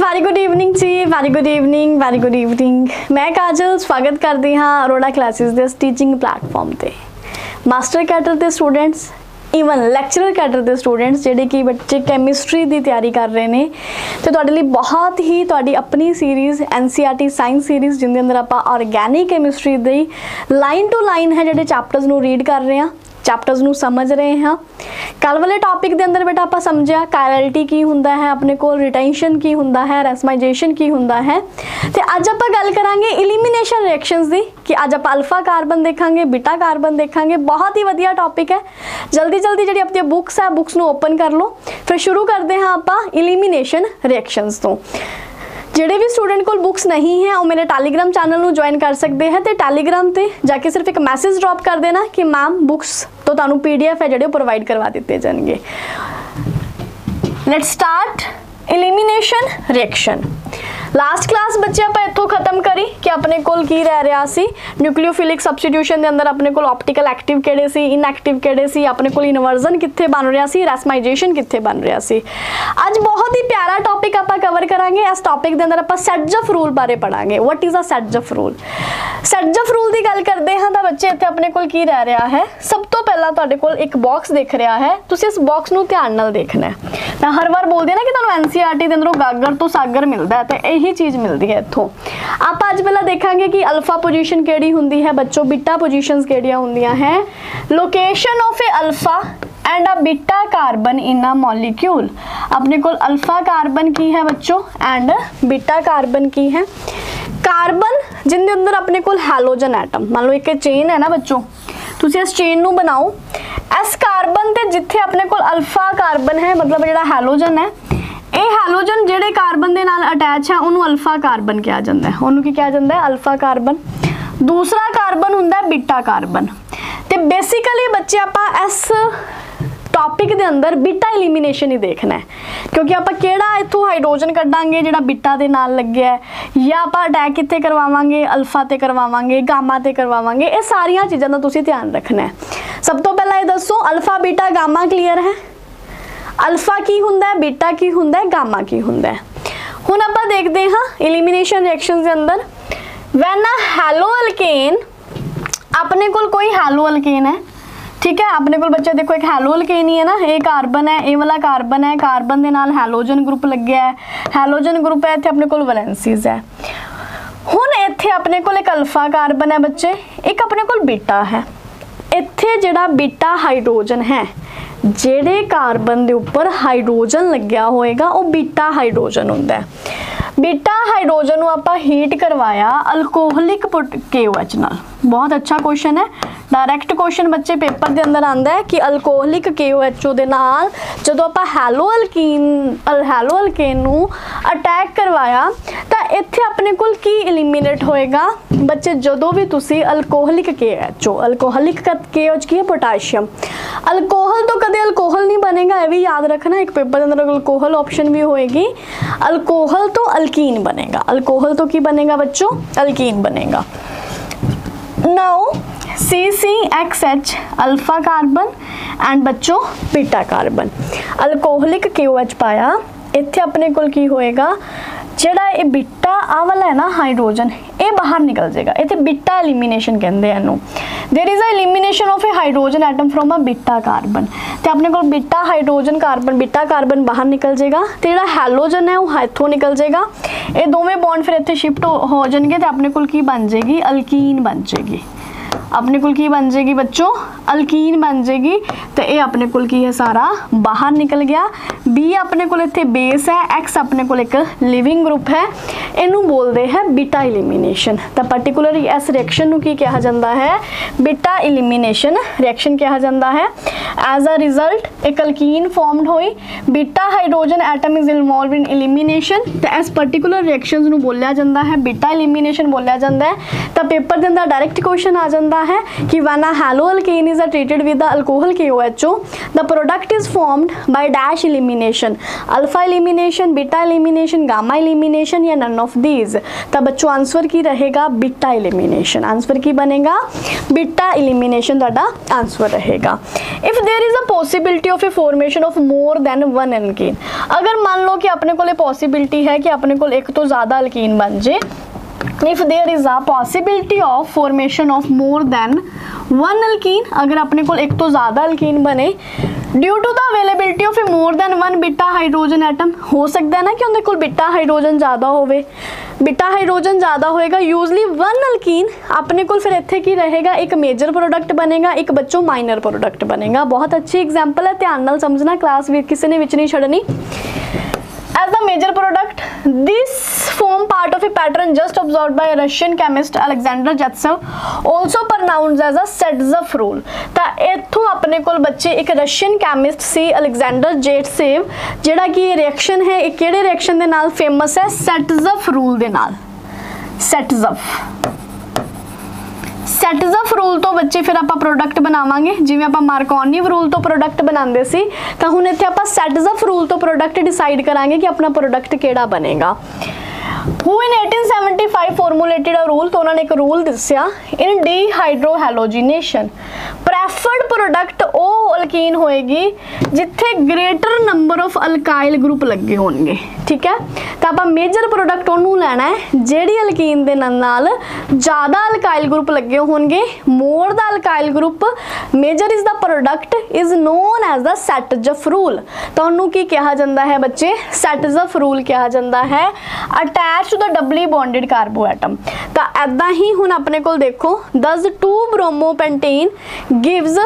Very good evening ji, very good evening, very good evening. मैं काजल स्वागत करती हाँ अरोड़ा क्लासेस के टीचिंग प्लेटफॉर्म पर। मास्टर कैडर के स्टूडेंट्स ईवन लैक्चरर कैडर के स्टूडेंट्स जिहड़े कि बच्चे कैमिस्ट्री की तैयारी कर रहे हैं तो तुहाडे लई बहुत ही तुहाडी अपनी सीरीज़ NCERT साइंस सीरीज़ जिंदे अंदर आपां ऑर्गैनिक कैमिस्ट्री दी लाइन टू लाइन है जिहड़े चैप्टर्स नूं रीड कर रहे हैं, चैप्टर्स नूं समझ रहे हैं। कल वाले टॉपिक के अंदर बेटा आप समझिया कायरलिटी की हुंदा है, अपने को रिटेंशन की हुंदा है, रेसमाइजेशन की हुंदा है। तो अज आप गल करांगे इलिमिनेशन रिएक्शंस दी कि अज आप अल्फा कार्बन देखांगे, बीटा कार्बन देखांगे। बहुत ही वधिया टॉपिक है। जल्दी जल्दी जी अपनी बुक्स है बुक्स नूं ओपन कर लो, फिर शुरू करते हैं आप इलिमिनेशन रिएक्शंस तो। जिहड़े भी स्टूडेंट को बुक्स नहीं है वो मेरे टैलीग्राम चैनल में ज्वाइन कर सकते हैं। तो टैलीग्राम पे जाके सिर्फ एक मैसेज ड्रॉप कर देना कि मैम बुक्स तो तुहानू PDF है जिहड़े प्रोवाइड करवा दिते जाएंगे। Let's start elimination reaction. Last class बच्चे आप इत्थों खत्म करी कि अपने कोल की रह रहा सी न्यूक्लियोफिलिक सब्सटीट्यूशन के अंदर अपने कोल ऑप्टिकल एक्टिव किहड़े सी, इनएक्टिव किहड़े सी, अपने कोल इनवर्जन कित्थे बन रहा सी, रेसमाइजेशन कित्थे बन रहा सी। अज बहुत ही प्यारा टॉपिक आप कवर करांगे। इस टॉपिक के अंदर आप सेटजफ रूल बारे पढ़ांगे। What is a Saytzeff rule? Saytzeff rule की गल करते हैं तो बच्चे इत्थे अपने कोल की रह रहा है। सब तो पहला तुहाडे कोल एक बॉक्स दिख रहा है, तुसीं इस बॉक्स नूं ध्यान नाल देखना है। मैं हर बार बोलदी ना कि तुहानूं NCERT के अंदरों गागर तो सागर मिलता है, तो यही चीज़ मिलती है इत्थों। आप अज पहला देखांगे कि अल्फा पोजीशन केड़ी हुंदी है बच्चों, बीटा पोजीशंस केड़ियां हुंदियां हैं। Location of A alpha and a beta carbon in a molecule. अपने को अल्फा कार्बन की है बच्चों एंड बीटा कार्बन की है। कार्बन जिनके अंदर अपने को हैलोजन एटम, मान लो एक चेन है ना बच्चों, तुसी इस चेन नू बनाओ। इस कार्बन ते जिथे अपने को अल्फा कार्बन है मतलब जिहड़ा हैलोजन है, ये हैलोजन जिहड़े कार्बन दे नाल अटैच है उन्होंने अल्फा कार्बन कहा जाता है। उन्होंने की कहा जाता है? Alpha carbon. दूसरा कार्बन हुंदा है बीटा कार्बन। तो बेसिकली बच्चे आप इस टॉपिक के अंदर बीटा इलिमिनेशन ही देखना है, क्योंकि आप केड़ा इत्थों हाइड्रोजन कड्डांगे जिहड़ा बीटा दे नाल लग्गिया है, या आप अटैक कित्थे करवावांगे, अल्फा ते करवावांगे, गामा ते करवावांगे। ये सारियां चीज़ां दा तुसीं ध्यान रखना है। सब तो पहला ये दसो अल्फा बीटा गामा क्लीयर है? अल्फा की हुंदा है, बीटा की हुंदा है, गामा की हुंदा है। हुण आपां देखते हैं इलिमिनेशन रिएक्शन के अंदर व्हेन अ हैलो अल्केन, अपने कोल कोई हैलो अल्केन है, ठीक है। अपने को बच्चे देखो एक हैलो अल्केन ही है ना, ये कार्बन है, ये वाला कार्बन है, कार्बन के नाल हैलोजन ग्रुप लगे है, हैलोजन ग्रुप है, इत्थे अपने को वैलेंसीज है। हुण इत्थे अपने को एक अल्फा कार्बन है बच्चे, एक अपने को बीटा है। इत्थे जिहड़ा बीटा हाइड्रोजन है, जेड़े कार्बन के उपर हाइड्रोजन लग्या होएगा वो बीटा हाइड्रोजन होंदा है। बीटा हाइड्रोजन को आप हीट करवाया अल्कोहलिक KOH नाल। बहुत अच्छा क्वेश्चन है, डायरैक्ट क्वेश्चन बच्चे पेपर के अंदर आता है कि अल्कोहलिक KOH दे नाल जदों आप हैलो अल्केन नूं अटैक करवाया तो इत्थे अपने कोल की इलिमिनेट होएगा बच्चे? जदों भी तुसी अल्कोहलिक KOH, अल्कोहलिक KOH की है पोटाशियम। अल्कोहल तो कदे अल्कोहल नहीं बनेगा, ये भी याद रखना। एक पेपर के अंदर अल्कोहल ऑप्शन भी होएगी। अल्कोहल तो अल्कीन बनेगा। अल्कोहल तो की बनेगा बच्चों? अल्कीन बनेगा। Now CCXH alpha carbon and बच्चों बीटा कार्बन, अल्कोहलिक KOH पाया। इत्थे अपने कोल की होएगा जिहड़ा ये बीटा आ वाला है ना हाइड्रोजन, ये बाहर निकल जाएगा। इत्थे बीटा एलिमिनेशन कहते हैं इनू। There is a elimination of a hydrogen atom from a beta carbon. तो अपने को beta hydrogen carbon, beta carbon बाहर निकल जाएगा, तो जिहड़ा हैलोजन है वो इत्थों निकल जाएगा। ये दोवें बॉन्ड फिर इत्थे शिफ्ट हो जाएंगे तो अपने को की बन जाएगी? अल्कीन बन जाएगी। अपने को की बन जाएगी बच्चों? अल्कीन बन जाएगी। तो ये अपने को की है सारा बाहर निकल गया। बी अपने को इत्थे बेस है, X अपने को एक लिविंग ग्रुप है, इनू बोलते हैं बीटा इलिमिनेशन। तो पर्टिकुलर इस रिएक्शन नू की कहा जाता है? बीटा इलिमिनेशन रिएक्शन कहा जाता है। एज अ रिजल्ट एक अल्कीन फॉर्मड हुई, beta hydrogen atom is involve in elimination. तो इस पर्टिकुलर रिएक्शन नू बोलिया जाता है बीटा इलिमिनेशन बोलिया जाता है। तो पेपर के अंदर डायरैक्ट क्वेश्चन आ जाता है कि when a hello alkane is treated with the alcohol KOHO the product is formed by dash elimination, alpha elimination, beta elimination, gamma elimination या नन ऑफ दीज। तब बच्चों आंसर की रहेगा बीटा एलिमिनेशन, आंसर की बनेगा बीटा एलिमिनेशन ਤੁਹਾਡਾ answer रहेगा। If there is a possibility of a formation of more than one alkene, अगर मान लो कि अपने को पॉसिबिलिटी है कि अपने को एक तो ज़्यादा अल्कीन बन जाए, if there is a possibility of formation of more than one alkene, अगर अपने को एक तो ज़्यादा अल्कीन बने due to the availability of a more than one beta hydrogen atom, हो सकता है ना कि उनके कोल बीटा हाइड्रोजन ज़्यादा होवे, बीटा हाइड्रोजन ज़्यादा होएगा यूजली वन अल्कीन अपने को फिर इत्थे की रहेगा, एक मेजर प्रोडक्ट बनेगा, एक बच्चों माइनर प्रोडक्ट बनेगा। बहुत अच्छी एग्जाम्पल है, ध्यान नाल समझना, क्लास भी किसी ने विच नहीं छड़नी। As the major product, this form part of a pattern just observed by Russian chemist Alexander Zaitsev, also pronounced as a Zaitsev rule। ਤਾਂ इत्थों अपने कोल बच्चे एक रशियन कैमिस्ट सी अलेक्जेंडर जेटसेव, जिहड़ा कि रिएक्शन है एक किहड़े रिएक्शन दे नाल फेमस है, Zaitsev रूल दे नाल। Zaitsev रूल तो बच्चे फिर आप प्रोडक्ट बनावांगे, जिवें आप मार्कोनिव रूल तो प्रोडक्ट बनाते सी, तो हुण इत्थे आप Zaitsev रूल तो प्रोडक्ट डिसाइड करांगे कि अपना प्रोडक्ट किहड़ा बनेगा। Who in 1875 formulated a rule, तो उन्होंने एक रूल दस्या, इन डिहाइड्रोहैलोजिनेशन प्रेफर्ड प्रोडक्ट ਉਹ अल्कीन होएगी जिथे greater number of alkyl group लगे होंगे, ठीक है। तो आप मेजर प्रोडक्ट ਉਹਨੂੰ ਲੈਣਾ ਹੈ ਜਿਹੜੀ अल्कीन ਦੇ ਨਾਲ ज़्यादा अल्काइल ग्रुप लगे होंगे, more the alkyl group, major is the product is known as the Zaitsev rule. तो ਉਹਨੂੰ ਕੀ ਕਿਹਾ ਜਾਂਦਾ ਹੈ ਬੱਚੇ, Zaitsev रूल ਕਿਹਾ ਜਾਂਦਾ ਹੈ attach to the doubly bonded carbon atom. तो ऐदा ही हुण अपने को देखो, दस 2 ब्रोमोपेंटेन गिव्स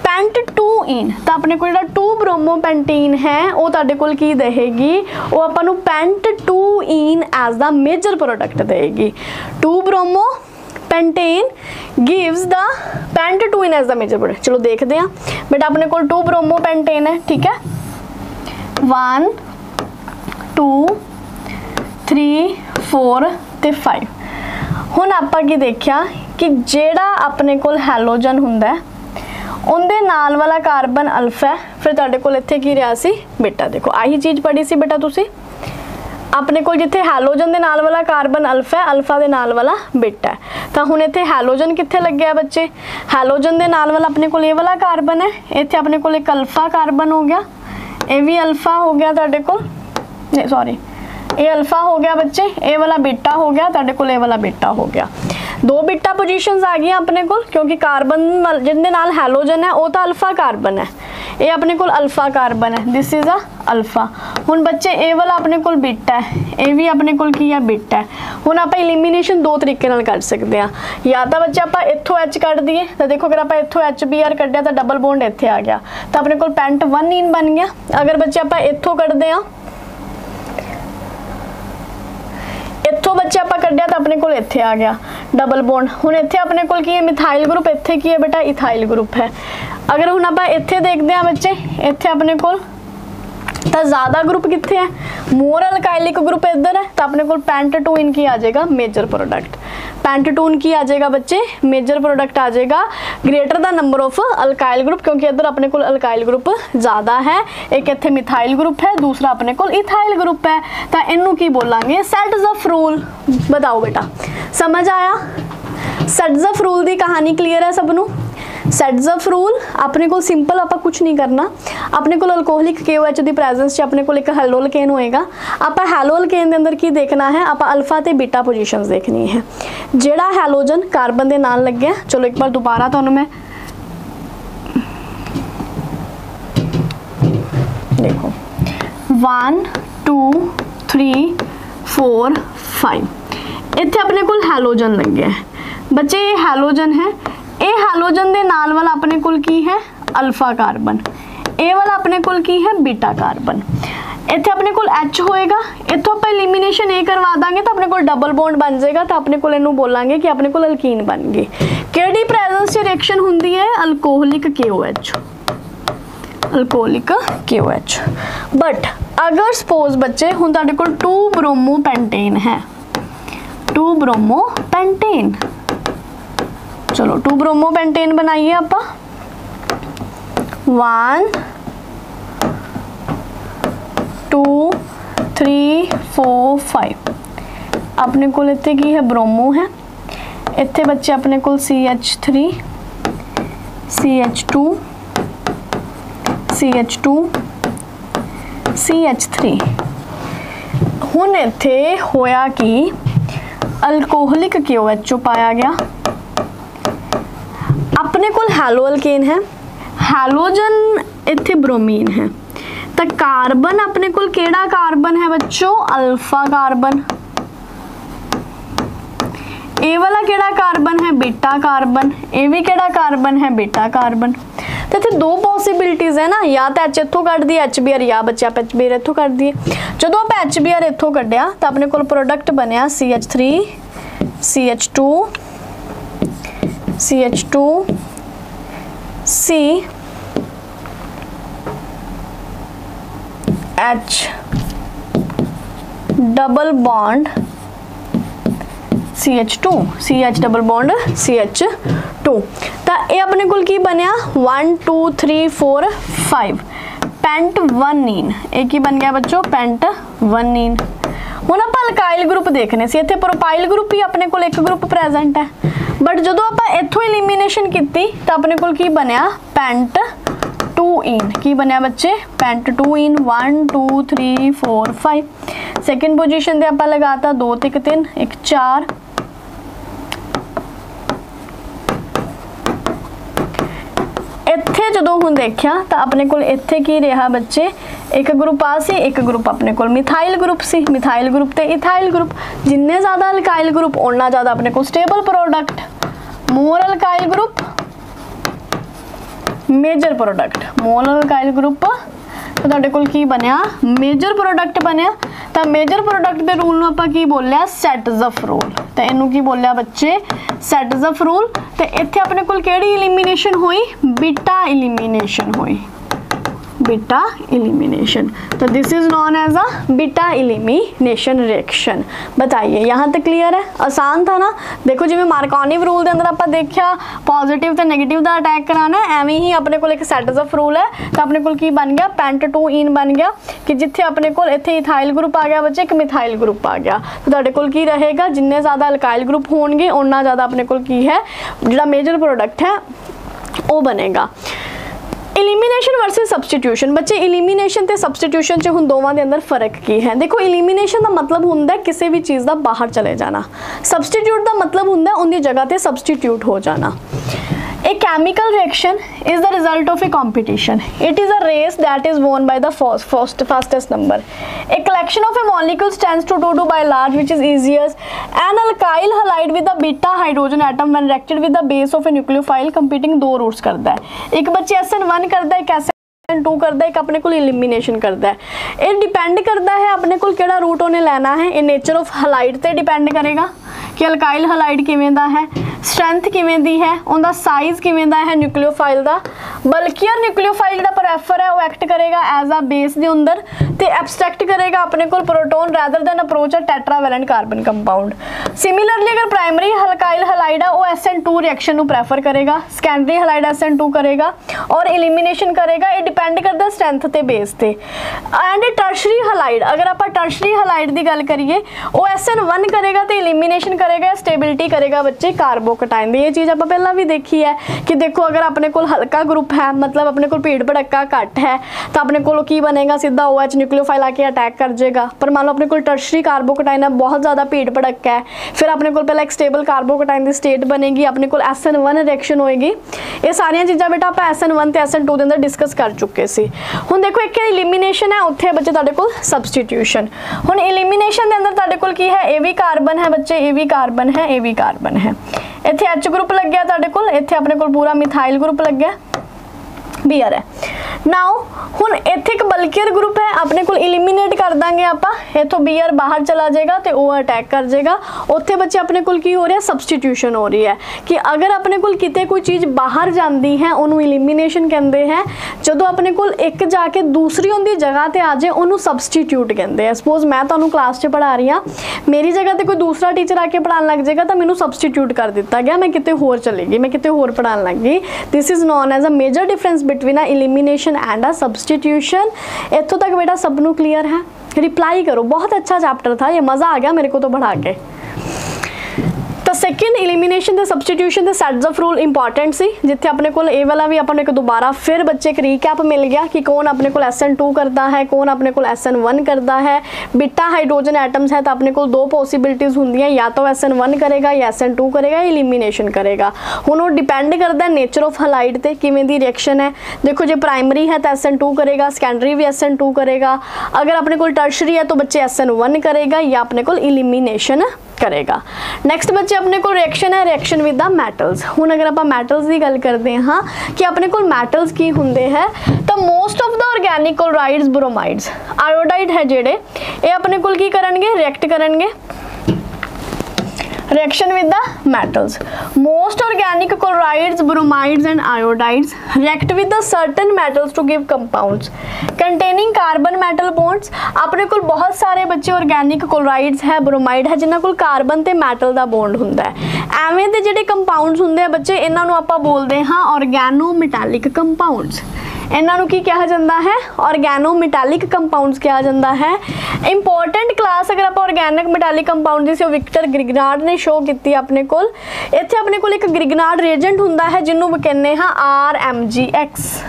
पेंट 2 इन, तो अपने को 2 ब्रोमोपेंटेन है वो तुहाडे कोल की देगी, वो आपां नूं pent 2 ene as the major product देगी। 2 bromopentane gives the pent 2 ene as the major product. चलो देखते हैं बेटा, अपने को 2 ब्रोमोपेंटेन है, ठीक है, 1 2 3 4 ते 5। हुण आपां की देखिया कि जेड़ा अपने कोल हैलोजन हुंदा है उनदे नाल वाला कार्बन अल्फा है, फिर तुहाडे कोल इत्थे की रहा सी बेटा। देखो आही चीज़ पढ़ी सी बेटा तुसी, अपने कोल जिथे हैलोजन दे नाल वाला कार्बन अल्फा है, अल्फा दे नाल वाला बेटा है। तो हुण इत्थे हैलोजन कित्थे लग्या बच्चे, हैलोजन दे नाल वाला अपने कोल ये वाला कार्बन है, इत्थे अपने कोल एक अल्फा कार्बन हो गया, ये भी अल्फा हो गया तुहाडे कोल, सॉरी ये अल्फा हो गया बच्चे, ए वाला बीटा हो गया तुहाडे कोल, ए वाला बीटा हो गया। 2 बीटा पोजीशंस आ गई अपने कोल, क्योंकि कार्बन जिहदे नाल हैलोजन है वो तो अल्फा कार्बन है, ये अपने कोल अल्फा कार्बन है, दिस इज अ अल्फा। हुण बच्चे ए वाला अपने कोल बीटा है, ये भी अपने कोल की है बीटा है। हुण आपां एलिमिनेशन 2 तरीके नाल कर सकते हैं, या तो बच्चे आपां इत्थों H कट दिए, तो देखो अगर आपां इत्थों HBr कड्ढिया तो डबल बॉन्ड इत्थे आ गया, तो अपने कोल पेंट 1 इन बन गया। अगर बच्चे आपां इत्थों कड्ढदे आ, इत्थों बच्चे आप कड्ढिया तो अपने को इत्थे आ गया डबल बॉन्ड। हुण इत्थे अपने को की है मिथाइल ग्रुप, इत्थे की है बेटा इथाइल ग्रुप है। अगर हुण आप इत्थे देखते हैं बच्चे, इत्थे अपने को तो ज़्यादा ग्रुप कित्थे है, मोर अल्काइलिक ग्रुप इधर है, तो अपने को पेंट 2 इन की आ जाएगा मेजर प्रोडक्ट, पेंट 2 इन की आ जाएगा बच्चे मेजर प्रोडक्ट आ जाएगा, greater the number of alkyl group, क्योंकि इधर अपने को अल्काइल ग्रुप ज़्यादा है, एक इत्थे मिथाइल ग्रुप है, दूसरा अपने को इथाइल ग्रुप है। तो इनू की बोलांगे Zaitsev रूल। बताओ बेटा समझ आया, Zaitsev रूल की कहानी क्लीयर है सबनू। Zaitsev रूल अपने को सिंपल आप कुछ नहीं करना, अपने को अल्कोहलिक KOH की प्रेजेंस अपने को एक हैलो अल्केन होएगा, आप हैलो अल्केन के अंदर की देखना है, आप अल्फा ते बीटा पोजीशंस देखनी है, जेड़ा हैलोजन कार्बन के नाल लगे। चलो एक बार दोबारा तो मैं देखो 1 2 3 4 5 इत्थे अपने को हैलोजन लगे बच्चे, ये हैलोजन है, ए हैलोजन दे नाल वाला अपने कोल की है अल्फा कार्बन, ए वाला अपने कोल की है बीटा कार्बन। इत्थे अपने कोल H होएगा, इत्थों आप एलिमिनेशन ए करवा देंगे तो अपने कोल डबल बॉन्ड बन जाएगा, तो अपने कोल इनू बोलांगे कि अपने कोल अल्कीन बन गई। केड़ी प्रेजेंस च रिएक्शन हुंदी है, alcoholic KOH, alcoholic KOH। But अगर सपोज बच्चे हुण तुहाडे कोल 2 ब्रोमोपेंटेन है, 2 ब्रोमोपेंटेन चलो 2 ब्रोमोपेंटेन बनाइए आप 1 2 3 4 5 अपने को इत्थे की है ब्रोमो है इत्थे बच्चे अपने को CH3 CH2 CH2 CH3 हुण इत्थे होया कि अल्कोहलिक KOH पाया गया अपने को हैलो अल्केन है हैलोजन इत्थे ब्रोमीन है तो कार्बन अपने को केड़ा कार्बन है बच्चों अल्फा कार्बन ए वाला केड़ा कार्बन है बीटा कार्बन ए भी केड़ा कार्बन है बीटा कार्बन तो इत्थे 2 पॉसिबिलिटीज है ना या तो H इत्थों कट दी HBr या बच्चे आप HBr इत्थों कट दिए जो आप HBr इत्थों कढ़िया तो अपने को प्रोडक्ट बनया CH3 CH2 CH2 C H double bond CH2 CH double bond CH2 तो ये अपने को की बनया 1 2 3 4 5 पेंट 1 एक ही बन गया बच्चों पेंट 1 हुण आप अल्काइल ग्रुप देखने से इत्थे प्रोपाइल ग्रुप ही अपने को एक ग्रुप प्रेजेंट है बट जो आप इत्थों एलिमिनेशन की तो अपने को की बनया पेंट 2 की बनया बच्चे पेंट 2 1 2 3 4 5 सेकेंड पोजीशन पे आप लगाता 2 3 3 1 4 इत्थे जो हुण देखिया तो अपने को इत्थे की रहा बच्चे एक ग्रुप आ सी एक ग्रुप अपने को मिथाइल ग्रुप सी मिथाइल ग्रुप ते इथाइल ग्रुप जिन्ने ज़्यादा अल्काइल ग्रुप उन्ना ज़्यादा अपने को stable product more alkyl group major product more alkyl group तो तुहाडे कोल की बनया मेजर प्रोडक्ट बनया तो मेजर प्रोडक्ट के रूल नूं आपां की बोलिया सेटज़फ रूल तो इनू की बोलिया बच्चे सेटज़फ रूल तो इत्थे अपने कोल केड़ी एलिमिनेशन हुई बीटा एलिमिनेशन हुई बीटा एलिमिनेशन तो this is known as a beta elimination reaction बताइए यहाँ तक क्लियर है आसान था ना देखो जिवें मार्कोनी रूल के अंदर आप देखा पॉजिटिव तो नेगेटिव का अटैक कराना एवं ही अपने को एक सेटज़फ रूल है तो अपने को की बन गया पेंट 2 बन गया कि जिथे अपने को इत्थे इथाइल ग्रुप आ गया बच्चे एक मिथाइल ग्रुप आ गया तो तुहाडे कोल की रहेगा जिन्ने ज़्यादा अल्काइल ग्रुप होणगे उन्ना ज़्यादा अपने को की है जिहड़ा मेजर प्रोडक्ट है वो बनेगा एलिमिनेशन वर्सेस सब्सटीट्यूशन बच्चे एलिमिनेशन ते सब्सटीट्यूशन च हुण दोवां दे अंदर फर्क की है देखो एलिमिनेशन का मतलब हुंदा है किसी भी चीज़ का बाहर चले जाना सब्सटीट्यूट का मतलब हुंदा है उनकी जगह ते सब्सटीट्यूट हो जाना A chemical reaction is the result of a competition. It is a race that is won by the fastest number. A collection of a molecule tends to do by large, which is easiest. An alkyl halide with a beta hydrogen atom when reacted with the base of a nucleophile competing दो roots करता है एक बच्चे SN1 करता है एक SN2 करता है एक अपने को एलिमिनेशन करता है ये डिपेंड करता है अपने को केड़ा रूट उन्हें लेना है ये नेचर ऑफ हलाइड ते डिपेंड करेगा कि अल्काइल हलाइड किवें दा है स्ट्रेंथ किवें दी है उनका साइज किवें दा है न्यूक्लियोफाइल दा बल्कियर न्यूक्लियोफाइल जिहड़ा प्रेफर है वो एक्ट करेगा एज आ बेस दे अंदर ते एब्सट्रैक्ट करेगा अपने को proton rather than approach a tetravalent carbon compound similarly अगर प्राइमरी अल्काइल हलाइड है वो SN2 रिएक्शन नूं प्रेफर करेगा सेकेंडरी हलाइड SN2 करेगा और एलिमिनेशन करेगा ये डिपेंड करता स्ट्रेंथ ते बेस ते एंड टर्शरी हलाइड अगर आप टर्शरी हलाइड की गल करिए वो SN1 करेगा तो एलिमिनेशन करेगा स्टेबिलिटी करेगा बच्चे कार्बोकटाइन दी ये चीज़ आप पहला भी देखी है कि देखो अगर अपने को हल्का ग्रुप है मतलब अपने को भीड़ भड़का घट है तो अपने को की बनेगा सीधा OH न्यूक्लियोफाइल आके अटैक कर जाएगा पर मान लो अपने को टर्शरी कार्बोकटाइन है बहुत ज़्यादा भीड़ भड़का है फिर अपने को पहला एक स्टेबल कार्बोकटाइन की स्टेट बनेगी अपने को SN1 रिएक्शन होएगी ये सारिया चीज़ा बेटा आप SN1 ते SN2 के अंदर डिस्कस कर चुके सी हुण देखो एक एलिमिनेशन है उत्थे बच्चे तुहाडे कोल सब्सटीट्यूशन हुण एलिमिनेशन के अंदर तुहाडे कोल की है ए भी कार्बन है बच्चे ए भी कार्बन है ए भी कार्बन है इत्थे H ग्रुप लग गया तुहाडे कोल इत्थे अपने कोल पूरा मिथाइल ग्रुप लग गया Br है नाउ हुण इत्थे एक बल्कियर ग्रुप है अपने को इलिमिनेट कर देंगे आपां, इथों Br बाहर चला जाएगा तो O अटैक कर जाएगा। उत्थे बच्चे अपने को की हो रहा है, सबस्टिट्यूशन हो रही है कि अगर अपने को किते कोई चीज़ बाहर जाती है उन्होंने इलिमिनेशन कहते हैं, जो अपने को एक जाके दूसरी उनकी जगह पर आ जाए उन्होंने सबस्टिट्यूट कहते हैं। सपोज मैं तुहानूं क्लास च पढ़ा रही हाँ, मेरी जगह पर कोई दूसरा टीचर आके पढ़ाने लग जाएगा तो मैनूं सबस्टिट्यूट कर दिता गया, मैं किते होर चली गई, मैं किते होर पढ़ाने लग गई। This is known as a major difference between a elimination and a substitution. इत्थों तक बेटा सबनों क्लियर है? रिप्लाई करो। बहुत अच्छा चैप्टर था ये, मज़ा आ गया मेरे को तो पढ़ा के। तो सैकेंड इलिमिनेशन ते सबस्टिट्यूशन ते सेट्स ऑफ रूल इंपॉर्टेंट सी, जिथे अपने को ये वाला भी अपने को दोबारा फिर बच्चे एक रीकैप मिल गया कि कौन अपने को SN2 करता है, कौन अपने को SN1 करता है। बीटा हाइड्रोजन एटम्स है तो अपने को दो पॉसिबिलिटीज़ होंगी, या तो SN1 करेगा या SN2 करेगा, इलिमिनेशन करेगा। हुण वो डिपेंड करता है नेचर ऑफ हलाइड ते किवें दी रिएक्शन है। देखो जो प्राइमरी है तो SN2 करेगा, सैकेंडरी भी SN2 करेगा, अगर अपने को टर्शरी है तो बच्चे SN1 करेगा या अपने को इलिमिनेशन करेगा। नेक्स्ट बच्चे अपने को रिएक्शन है, रिएक्शन विद द मैटल्स। हुण अगर आप मैटल्स की गल करते हैं हाँ कि अपने को मैटल्स की होंदे है, तो most of the organic chlorides bromides iodide है जेडे ये अपने को की करनगे, react करनगे reaction with the metals. Most organic chlorides, bromides and iodides react with the certain metals to give compounds containing carbon metal bonds। अपने को बहुत सारे बच्चे ऑर्गेनिक क्लोराइड्स है, ब्रोमाइड है जिन्हां कोल कार्बन ते मैटल दा बॉन्ड हुंदा है। एवें दे जिहड़े कंपाउंड्स हुंदे आ बच्चे इन्हां नूं आपां बोलदे हां ऑर्गेनो मैटेलिक कंपाउंड्स। इन्हां नूं की कहा जाता है? ऑर्गेनो मैटेलिक कंपाउंड्स कहा जाता है। इंपॉर्टेंट क्लास अगर आप ऑर्गेनिक मैटेलिक कंपाउंड जिसे विक्टर ग्रिगनार्ड ने शो की अपने को, इत्थे अपने को एक ग्रिगनार्ड रिएजेंट हुंदा है जिन्होंने कहने हाँ RMgX।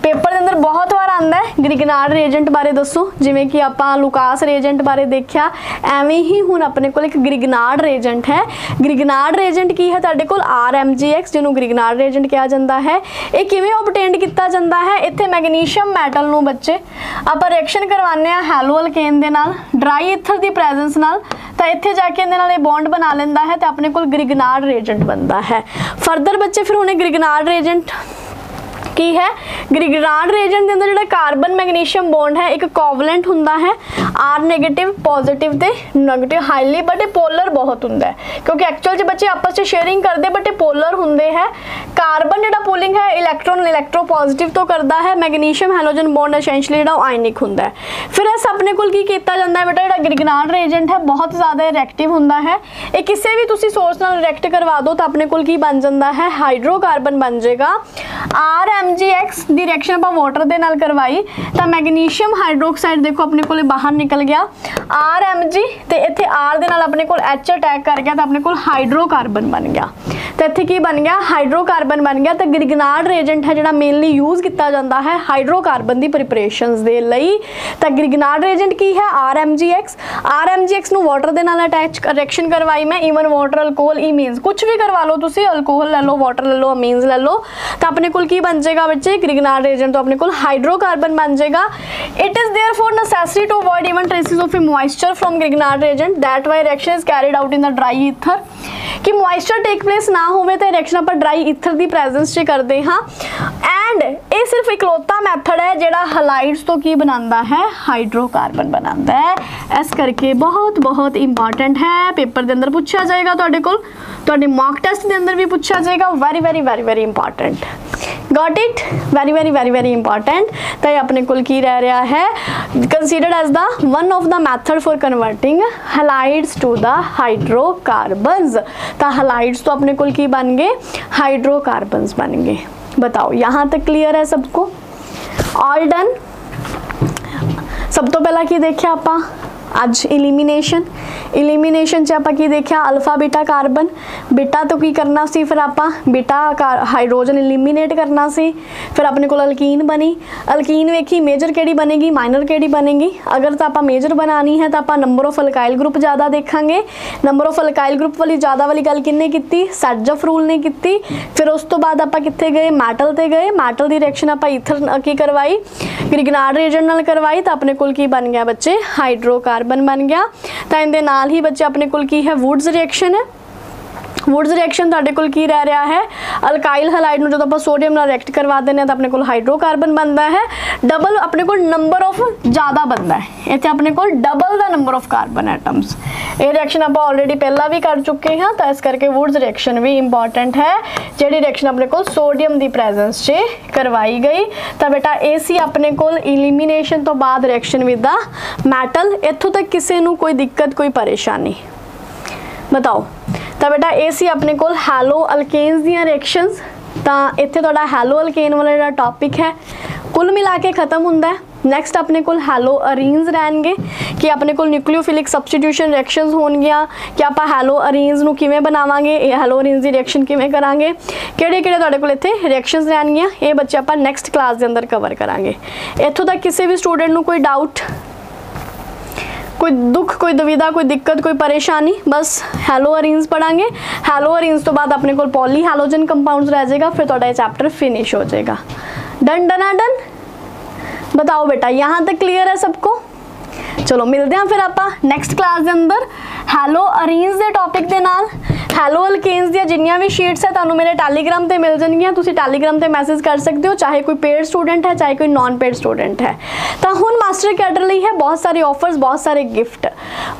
पेपर के अंदर बहुत बार आता है ग्रिगनार्ड रिएजेंट बारे दसो, जिमें कि आप लुकास रिएजेंट बारे देखा, एवें ही हुण अपने को एक ग्रिगनार्ड रिएजेंट है। ग्रिगनार्ड रिएजेंट की है तुहाडे कोल RMgX, जिन्होंने ग्रिगनार्ड रिएजेंट कहा जाता है। ये किवें ऑबटेन किया जाता है? इत्थे मैग्नीशियम मैटल नूं बच्चे आप रिएक्शन करवाने हैलो अल्केन दे नाल ड्राई ईथर की प्रेजेंस नाल, तो इत्थे जाके इहदे नाल बॉन्ड बना लेंदा है तो अपने कोल ग्रिगनार्ड रिएजेंट बनता है। फरदर बच्चे फिर हुणे ग्रिगनार्ड रिएजेंट की है? ग्रिगनार्ड रिएजेंट के अंदर जो कार्बन मैग्नीशियम बॉन्ड है एक कोवलेंट हुंदा है, R नेगेटिव पॉजिटिव ते नेगेटिव हाईली, बट ये पोलर बहुत हुंदा है क्योंकि एक्चुअल जो बच्चे आपस में शेयरिंग करते बट ये पोलर हुंदे है। कार्बन जो पुलिंग है इलैक्ट्रॉन इलैक्ट्रो पॉजिटिव तो करता है, मैग्नीशियम हैलोजन बॉन्ड एसेंशियली जो आयनिक हुंदा है। फिर इस अपने को की किया जाता है बेटा, जो ग्रिगनार्ड रिएजेंट है बहुत ज़्यादा रिएक्टिव हुंदा है, ये किसी भी तुसी सोर्स नाल रिएक्ट करवा दो तो अपने को की बन जाता है? हाइड्रोकार्बन बन जाएगा। RMgX की रिएक्शन आप वाटर के नाल करवाई तो मैग्नीशियम हाइड्रोक्साइड देखो अपने को बाहर निकल गया RMg, तो इत्थे R दे नाल अपने को H अटैक कर गया तो अपने को हाइड्रोकार्बन बन गया। तो इत्थे की बन गया? हाइड्रोकार्बन बन गया। तो ग्रिगनार्ड रिएजेंट है जो मेनली यूज़ किया जाता है हाइड्रोकार्बन की प्रिपरेशनस के लिए। तो ग्रिगनार्ड रिएजेंट की है RMgX। RMgX नूं वाटर के नाल अटैच रिएक्शन करवाई मैं, ईवन वाटर अल्कोहल इमीन्स कुछ भी करवा लो तुसी, अल्कोहल ले लो, वाटर ले लो, अमीन्स ले लो, तो अपने को की बन जाएगा बच्चे ग्रिगनार्ड रिएजेंट, तो अपने को हाइड्रोकार्बन बन जाएगा। It is therefore necessary to avoid even traces of moisture from Grignard reagent, that why reaction is carried out in the dry ether. कि मॉइस्चर टेक प्लेस ना होवे तो रिएक्शन आप ड्राई ईथर की प्रेजेंस च करते हाँ। एंड ये सिर्फ इकलौता मैथड है जिहड़ा हलाइड्स तो की बनाता है? हाइड्रोकार्बन बनाता है। इस करके बहुत बहुत इंपॉर्टेंट है, पेपर के अंदर पूछा जाएगा, तुहाडे मॉक टेस्ट के अंदर भी पूछा जाएगा। Very very very very important, got it? Very very very very important. तो ये अपने को की रह रहा है considered as the one of the method for converting halides to the hydrocarbons. तो हलाइड्स तो अपने को की बन गए? हाइड्रोकार्बन्स बन गए। बताओ यहाँ तक क्लियर है सबको? All done. सब तो पहला की देखा आप आज इलिमिनेशन च आपां की देखा? Alpha beta carbon. बीटा तो की करना सी, फिर आपां बीटा हाइड्रोजन इलिमिनेट करना सी, फिर अपने को अल्कीन बनी। अल्कीन वेखी मेजर केड़ी बनेगी, माइनर केड़ी बनेगी। अगर तो आपां मेजर बनानी है तो आपां नंबर ऑफ अल्काइल ग्रुप ज़्यादा देखांगे। नंबर ऑफ अल्काइल ग्रुप वाली ज़्यादा वाली गल किन्ने कीती? सेडजफ रूल ने की। फिर उस तो बाद आपां कित्थे गए? मैटल ते गए। मैटल की रिएक्शन आपां ईथर की करवाई? ग्रिगनार्ड रिएजेंट नाल करवाई। तो अपने को की बन गया बच्चे? हाइड्रोकार्बन बन गया। तो इहदे नाल ही बच्चे अपने को की है? वुड्स रिएक्शन है। ਵੁਡਸ ਰਿਐਕਸ਼ਨ ਤੁਹਾਡੇ ਕੋਲ ਕੀ ਰਹਿ ਰਿਹਾ ਹੈ, ਅਲਕਾਈਲ ਹੈਲਾਈਡ ਨੂੰ ਜਦੋਂ ਆਪਾਂ ਸੋਡੀਅਮ ਨਾਲ ਰਿਐਕਟ ਕਰਵਾ ਦਿੰਦੇ ਹਾਂ ਤਾਂ ਆਪਣੇ ਕੋਲ ਹਾਈਡਰੋਕਾਰਬਨ ਬਣਦਾ ਹੈ, ਡਬਲ ਆਪਣੇ ਕੋਲ ਨੰਬਰ ਆਫ ਜ਼ਿਆਦਾ ਬਣਦਾ ਹੈ, ਇੱਥੇ ਆਪਣੇ ਕੋਲ double the number of carbon atoms. ਇਹ ਰਿਐਕਸ਼ਨ ਆਪਾਂ ਆਲਰੇਡੀ ਪਹਿਲਾਂ ਵੀ ਕਰ ਚੁੱਕੇ ਹਾਂ, ਤਾਂ ਇਸ ਕਰਕੇ ਵੁਡਸ ਰਿਐਕਸ਼ਨ ਵੀ ਇੰਪੋਰਟੈਂਟ ਹੈ, ਜਿਹੜੀ ਰਿਐਕਸ਼ਨ ਆਪਣੇ ਕੋਲ ਸੋਡੀਅਮ ਦੀ ਪ੍ਰੈਜ਼ੈਂਸ 'ਚ ਕਰਵਾਈ ਗਈ। ਤਾਂ ਬੇਟਾ ਇਹ ਸੀ ਆਪਣੇ ਕੋਲ ਇਲੀਮੀਨੇਸ਼ਨ ਤੋਂ ਬਾਅਦ ਰਿਐਕਸ਼ਨ ਵਿਦ ਦਾ ਮੈਟਲ। ਇੱਥੋਂ ਤੱਕ ਕਿਸੇ ਨੂੰ ਕੋਈ ਦਿੱਕਤ ਕੋਈ ਪਰੇਸ਼ਾਨੀ बताओ। तो बेटा ये सी अपने कोल हैलो अल्केन्स दी रिएक्शंस। तो इत्थे तुहाडा हैलो अल्केन वाला जिहड़ा टॉपिक है कुल मिला के खत्म हुंदा है। नैक्सट अपने कोल हैलो अरीन्स रहणगे कि अपने कोल न्यूक्लियोफिलिक सबस्टिट्यूशन रिएक्शंस होणगियां कि आपां हैलो अरीन्स नूं किवें बनावांगे, हैलो अरीन्स दी रिएक्शन किवें करांगे, किहड़े-किहड़े तुहाडे कोल इत्थे रिएक्शंस रहणगियां, ये बच्चे आपां नैक्सट क्लास दे अंदर कवर करांगे। इत्थों तक किसी भी स्टूडेंट नूं कोई डाउट, कोई दुख, कोई दुविधा, कोई दिक्कत, कोई परेशानी? बस हैलो अरीन्स पढ़ांगे। हैलो अरीन्स तो बाद अपने को पॉली हैलोजन कंपाउंड्स रह जाएगा, फिर थोड़ा ये चैप्टर फिनिश हो जाएगा। डन डना डन। बताओ बेटा यहाँ तक क्लियर है सबको? चलो मिलते हैं फिर आपां नैक्सट क्लास के अंदर हैलो अरीन्स के टॉपिक के नाल। हैलो अल्केन्स दी जिन्नियां भी शीट्स है तुहानूं मेरे टैलीग्राम ते मिल जाणगियां, तुसीं टैलीग्राम ते मैसेज कर सकते हो, चाहे कोई पेड स्टूडेंट है चाहे कोई नॉन पेड स्टूडेंट है। तो हुण मास्टर कैडर लई है बहुत सारे ऑफर्स, बहुत सारे गिफ्ट।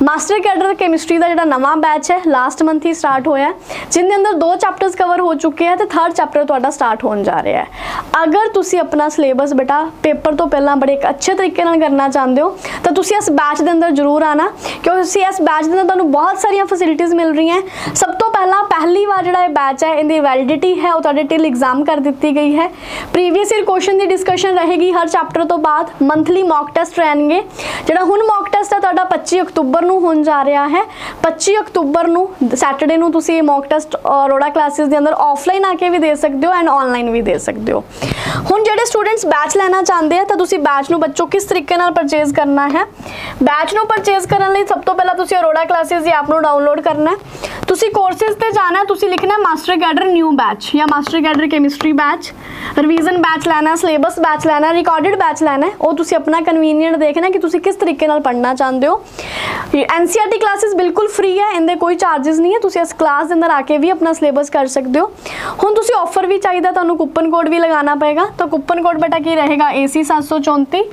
मास्टर कैडर केमिस्ट्री का जिहड़ा नवां बैच है लास्ट मंथ ही स्टार्ट होया है, जिनके अंदर 2 चैप्टर्स कवर हो चुके हैं, तो 3rd चैप्टर तुहाडा स्टार्ट होने जा रहा है। अगर तुसीं अपना सिलेबस बेटा पेपर तो पहला बड़े एक अच्छे तरीके नाल करना चाहते हो तो तुसीं इस बैच के अंदर जरूर आना, क्योंकि इस बैच के अंदर तुहानूं बहुत सारिया फैसिलिटीज़ मिल रही हैं। सब तो पहला पहली बार जो बैच है इनकी वैलिडिटी है वो टिल एग्जाम कर दी गई है। प्रीवियस ईयर क्वेश्चन की डिस्कशन रहेगी हर चैप्टर तो बाद। मंथली मॉक टेस्ट रहेंगे। जो हुण मॉक टेस्ट है तो 25 अक्तूबर को होने जा रहा है। 25 अक्तूबर को सैटरडे को तुसी मॉक टेस्ट अरोड़ा क्लासेस के अंदर ऑफलाइन आके भी दे सकते हो एंड ऑनलाइन भी दे सकते हो। हुण जो स्टूडेंट्स बैच लेना चाहते हैं तो तुसी बैच नूं बच्चों किस तरीके नाल परचेज करना है? बैच नूं परचेज करने लई सब तो पहला तुसी अरोड़ा क्लासेस ऐप नूं डाउनलोड करना है। तुसी कोर्सेज ते जाना है, तुसी लिखना है मास्टर कैडर न्यू बैच या master cadre chemistry batch, revision batch लेना, सिलेबस बैच लेना, रिकॉर्डेड बैच लेना है। वो तुसी अपना कन्वीनियंट देखना कि तुसी किस तरीके नाल पढ़ना चाहते हो। एनसीईआरटी क्लासेस बिल्कुल फ्री है, इनके कोई चार्जेस नहीं है। तुसी इस क्लास के अंदर आके भी अपना सिलेबस कर सकते हो। हुण तुसी ऑफर भी चाहिए, तुहानूं कूपन कोड भी लगाना पएगा। तो कूपन कोड बेटा की रहेगा AC 734।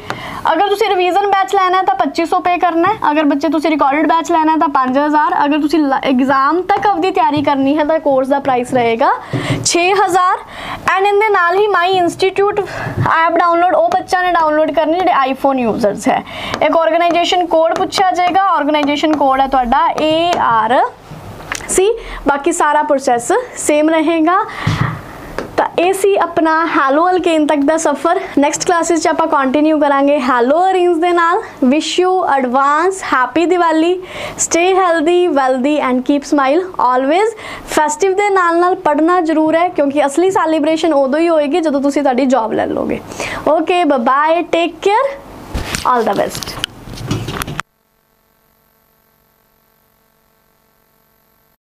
अगर तुसी रिवीजन बैच लेना है तो 2500 पे करना है। अगर बच्चे तुसी रिकॉर्डेड बैच लेना है तो 5000। अगर तुसी एग्जाम तक अवधि तैयारी करनी है तो कोर्स का प्राइस रहेगा 6000। एंड इन दे नाल ही माई इंस्टीट्यूट ऐप डाउनलोड वो बच्चा ने डाउनलोड करनी जो आईफोन यूजर्स है। एक ऑर्गेनाइजेशन कोड पूछा जाएगा, ऑर्गेनाइजेशन कोड है तुहाडा ARC। बाकी सारा प्रोसैस सेम रहेगा। तो ये सी अपना हैलो अल्केन तक का सफ़र। नैक्सट क्लासेस आप कंटिन्यू करांगे हैलो अरीन्स दे नाल। Wish you advance happy Diwali, stay healthy wealthy and keep smile always. Festive दे नाल पढ़ना जरूर है, क्योंकि असली सैलीब्रेशन उदों ही होएगी जदों तुसीं तुहाडी जॉब ले लोगे। Okay bye bye, take care, all the best.